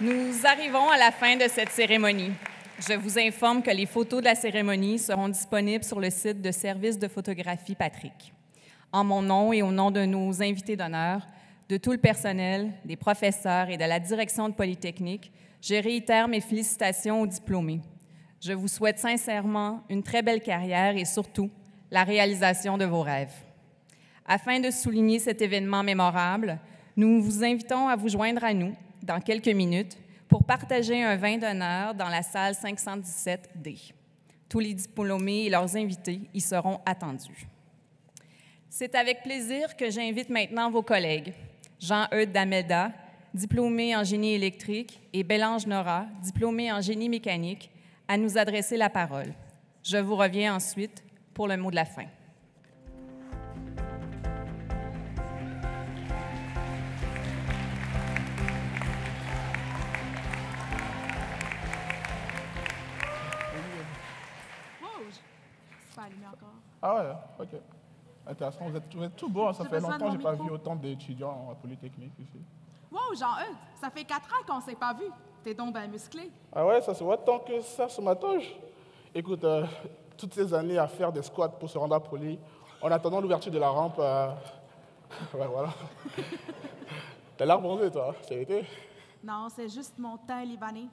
Nous arrivons à la fin de cette cérémonie. Je vous informe que les photos de la cérémonie seront disponibles sur le site de Service de photographie Patrick. En mon nom et au nom de nos invités d'honneur, de tout le personnel, des professeurs et de la direction de Polytechnique, je réitère mes félicitations aux diplômés. Je vous souhaite sincèrement une très belle carrière et surtout la réalisation de vos rêves. Afin de souligner cet événement mémorable, nous vous invitons à vous joindre à nous dans quelques minutes pour partager un vin d'honneur dans la salle 517D. Tous les diplômés et leurs invités y seront attendus. C'est avec plaisir que j'invite maintenant vos collègues, Jean-Eudes Damelda, diplômé en génie électrique, et Bélange Nora, diplômée en génie mécanique, à nous adresser la parole. Je vous reviens ensuite pour le mot de la fin. Ah ouais, ok. Intéressant, vous êtes tout beau, ça fait longtemps que je n'ai pas vu autant d'étudiants en Polytechnique ici. Wow, Jean-Eudes, ça fait 4 ans qu'on ne s'est pas vu. T'es donc bien musclé. Ah ouais, ça se voit tant que ça sur ma toge. Écoute, toutes ces années à faire des squats pour se rendre à Poly, en attendant l'ouverture de la rampe, ouais, voilà. T'as l'air bronzé, toi, ça a été? Non, c'est juste mon teint libanais.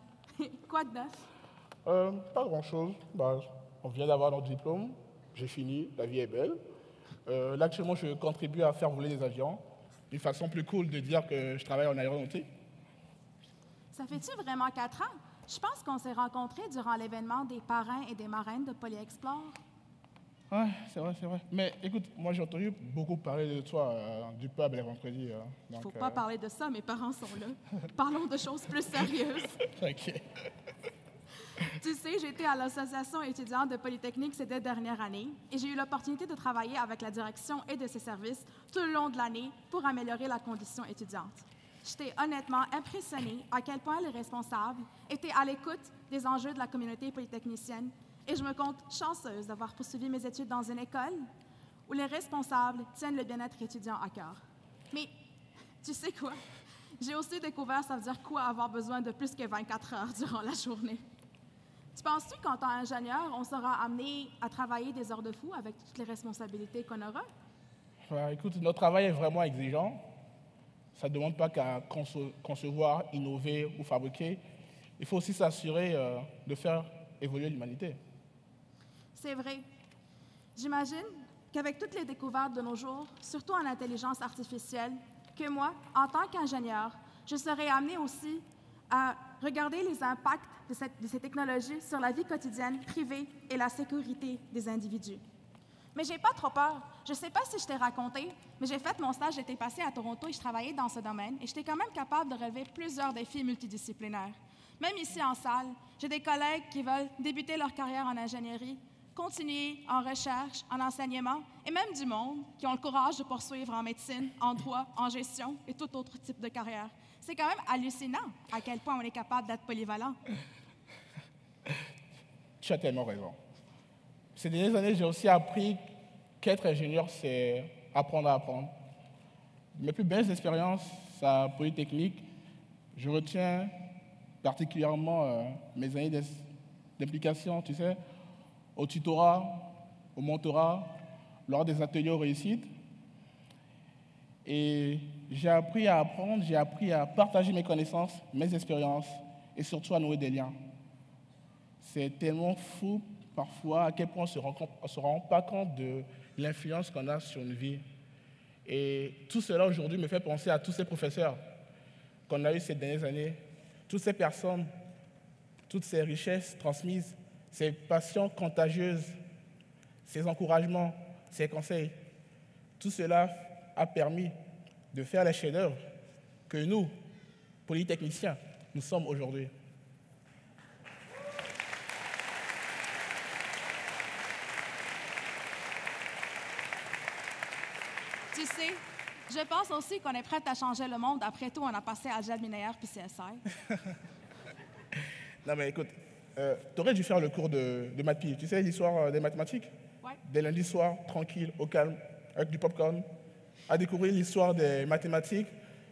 Quoi de neuf? Pas grand-chose. Bah, on vient d'avoir notre diplôme, j'ai fini, la vie est belle. Là, actuellement, je contribue à faire voler des avions. Une façon plus cool de dire que je travaille en aéronautique. Ça fait-tu vraiment 4 ans? Je pense qu'on s'est rencontrés durant l'événement des parrains et des marraines de Polyexplore. Ouais, c'est vrai, c'est vrai. Mais écoute, moi j'ai entendu beaucoup parler de toi, du pub les vendredis. Il ne faut pas parler de ça, mes parents sont là. Parlons de choses plus sérieuses. OK. Tu sais, j'étais à l'association étudiante de Polytechnique ces 2 dernières années et j'ai eu l'opportunité de travailler avec la direction et de ses services tout le long de l'année pour améliorer la condition étudiante. J'étais honnêtement impressionnée à quel point les responsables étaient à l'écoute des enjeux de la communauté polytechnicienne et je me compte chanceuse d'avoir poursuivi mes études dans une école où les responsables tiennent le bien-être étudiant à cœur. Mais tu sais quoi? J'ai aussi découvert ça veut dire quoi avoir besoin de plus que 24 heures durant la journée. Tu penses-tu qu'en tant qu'ingénieur, on sera amené à travailler des heures de fou avec toutes les responsabilités qu'on aura? Écoute, notre travail est vraiment exigeant. Ça ne demande pas qu'à concevoir, innover ou fabriquer. Il faut aussi s'assurer de faire évoluer l'humanité. C'est vrai. J'imagine qu'avec toutes les découvertes de nos jours, surtout en intelligence artificielle, que moi, en tant qu'ingénieur, je serai amené aussi à regarder les impacts de ces technologies sur la vie quotidienne, privée et la sécurité des individus. Mais j'ai pas trop peur. Je sais pas si je t'ai raconté, mais j'ai fait mon stage d'été passé à Toronto et je travaillais dans ce domaine et j'étais quand même capable de relever plusieurs défis multidisciplinaires. Même ici en salle, j'ai des collègues qui veulent débuter leur carrière en ingénierie, continuer en recherche, en enseignement, et même du monde qui ont le courage de poursuivre en médecine, en droit, en gestion et tout autre type de carrière. C'est quand même hallucinant à quel point on est capable d'être polyvalent. Tu as tellement raison. Ces dernières années, j'ai aussi appris qu'être ingénieur, c'est apprendre à apprendre. Mes plus belles expériences à Polytechnique, je retiens particulièrement mes années d'implication, tu sais, au tutorat, au mentorat, lors des ateliers réussites. Et j'ai appris à apprendre, j'ai appris à partager mes connaissances, mes expériences et surtout à nouer des liens. C'est tellement fou parfois à quel point on ne se rend pas compte de l'influence qu'on a sur une vie. Et tout cela aujourd'hui me fait penser à tous ces professeurs qu'on a eus ces dernières années, toutes ces personnes, toutes ces richesses transmises, ces passions contagieuses, ces encouragements, ces conseils. Tout cela a permis de faire les chefs-d'œuvre que nous, polytechniciens, nous sommes aujourd'hui. Tu sais, je pense aussi qu'on est prêt à changer le monde. Après tout, on a passé à Algèbre linéaire puis CSI. Non mais écoute, tu aurais dû faire le cours de maths. Tu sais l'histoire des mathématiques? Ouais. Dès lundi soir, tranquille, au calme, avec du popcorn, à découvrir l'histoire des mathématiques.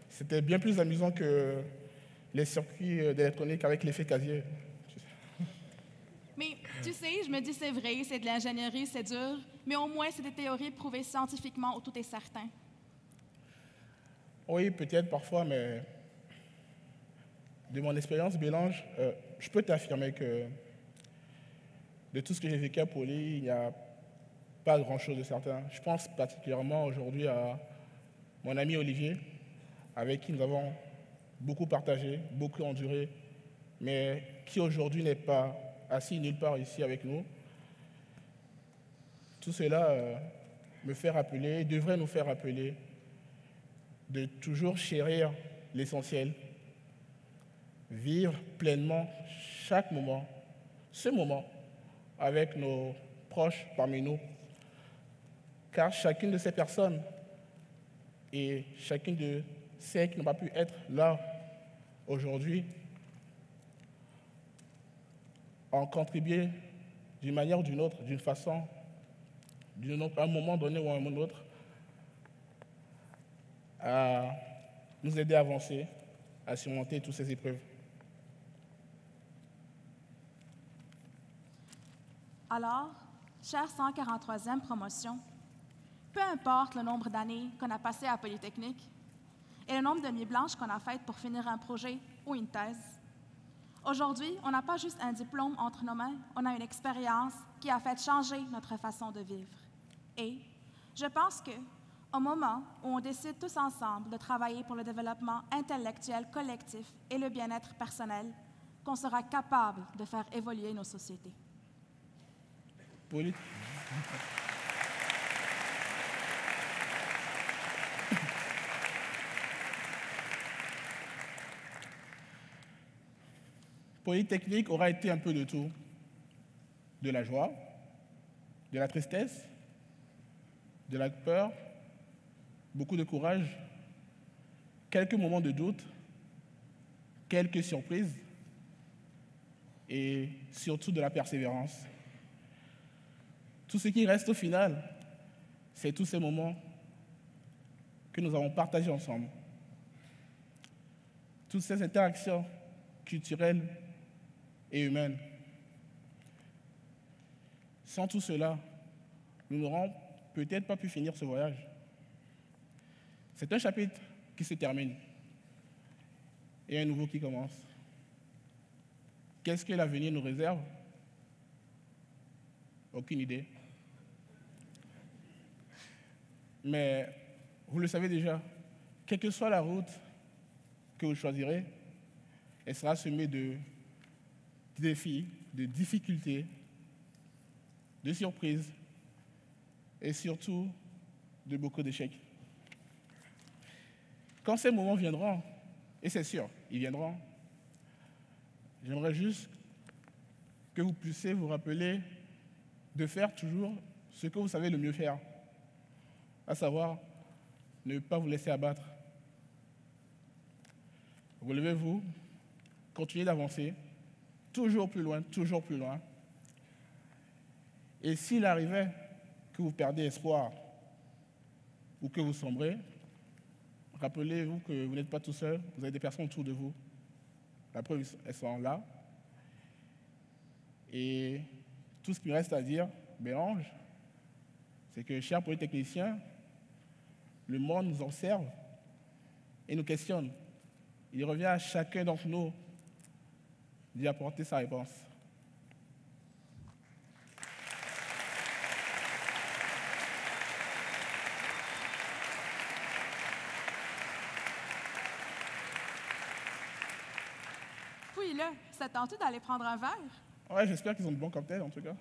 C'était bien plus amusant que les circuits d'électronique avec l'effet casier. Mais tu sais, je me dis c'est vrai, c'est de l'ingénierie, c'est dur, mais au moins c'est des théories prouvées scientifiquement où tout est certain. Oui, peut-être parfois, mais de mon expérience, Bélange, je peux t'affirmer que de tout ce que j'ai vécu à Poly, il n'y a pas grand-chose de certain. Je pense particulièrement aujourd'hui à mon ami Olivier, avec qui nous avons beaucoup partagé, beaucoup enduré, mais qui aujourd'hui n'est pas assis nulle part ici avec nous. Tout cela me fait rappeler, devrait nous faire rappeler de toujours chérir l'essentiel, vivre pleinement chaque moment, ce moment, avec nos proches parmi nous, car chacune de ces personnes et chacune de celles qui n'ont pas pu être là aujourd'hui ont contribué d'une manière ou d'une autre, d'une façon, à un moment donné ou à un moment autre, à nous aider à avancer, à surmonter toutes ces épreuves. Alors, chère 143e promotion, peu importe le nombre d'années qu'on a passé à Polytechnique et le nombre de nuits blanches qu'on a faites pour finir un projet ou une thèse, aujourd'hui, on n'a pas juste un diplôme entre nos mains, on a une expérience qui a fait changer notre façon de vivre. Et je pense qu'au moment où on décide tous ensemble de travailler pour le développement intellectuel collectif et le bien-être personnel, qu'on sera capable de faire évoluer nos sociétés. Polytechnique aura été un peu de tout. De la joie, de la tristesse, de la peur, beaucoup de courage, quelques moments de doute, quelques surprises et surtout de la persévérance. Tout ce qui reste au final, c'est tous ces moments que nous avons partagés ensemble. Toutes ces interactions culturelles et humaines. Sans tout cela, nous n'aurons peut-être pas pu finir ce voyage. C'est un chapitre qui se termine et un nouveau qui commence. Qu'est-ce que l'avenir nous réserve? Aucune idée. Mais vous le savez déjà, quelle que soit la route que vous choisirez, elle sera semée de défis, de difficultés, de surprises et surtout de beaucoup d'échecs. Quand ces moments viendront, et c'est sûr, ils viendront, j'aimerais juste que vous puissiez vous rappeler de faire toujours ce que vous savez le mieux faire, à savoir ne pas vous laisser abattre. Relevez-vous, continuez d'avancer, toujours plus loin, toujours plus loin. Et s'il arrivait que vous perdez espoir ou que vous sombrez, rappelez-vous que vous n'êtes pas tout seul, vous avez des personnes autour de vous. La preuve, elles sont là. Et tout ce qu'il me reste à dire, Bélange, c'est que, chers polytechniciens, le monde nous observe et nous questionne. Il revient à chacun d'entre nous d'y apporter sa réponse. Oui, là, ça tente d'aller prendre un verre? Ouais, j'espère qu'ils ont de bons cocktails, en tout cas.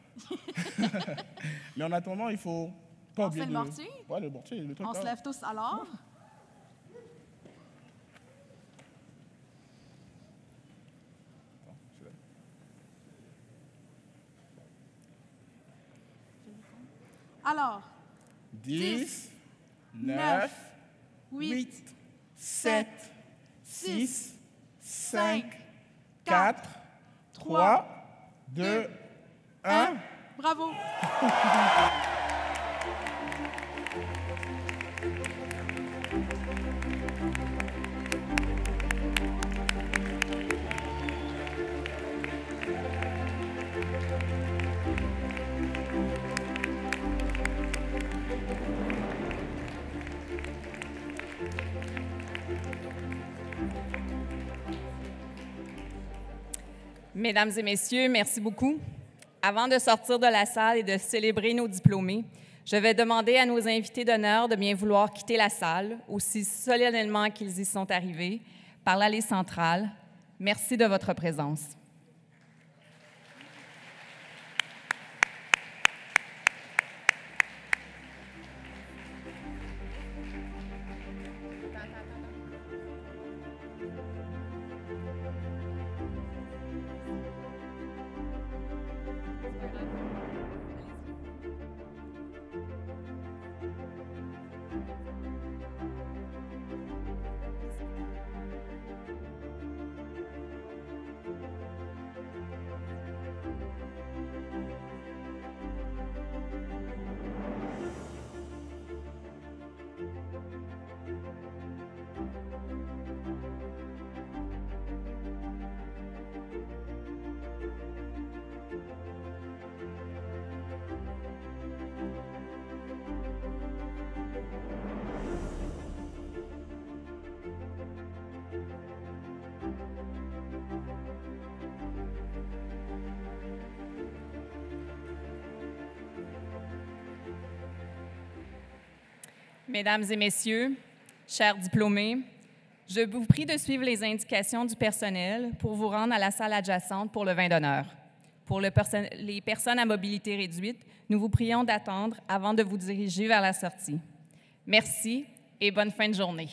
Mais en attendant, il faut pas oublier le mortier? Ouais, le mortier, le truc. On se lève tous alors? Alors, 10, 9, 8, 7, 6, 5, 4, 3, 2, 1. Bravo! Mesdames et messieurs, merci beaucoup. Avant de sortir de la salle et de célébrer nos diplômés, je vais demander à nos invités d'honneur de bien vouloir quitter la salle, aussi solennellement qu'ils y sont arrivés, par l'allée centrale. Merci de votre présence. Mesdames et messieurs, chers diplômés, je vous prie de suivre les indications du personnel pour vous rendre à la salle adjacente pour le vin d'honneur. Pour les personnes à mobilité réduite, nous vous prions d'attendre avant de vous diriger vers la sortie. Merci et bonne fin de journée.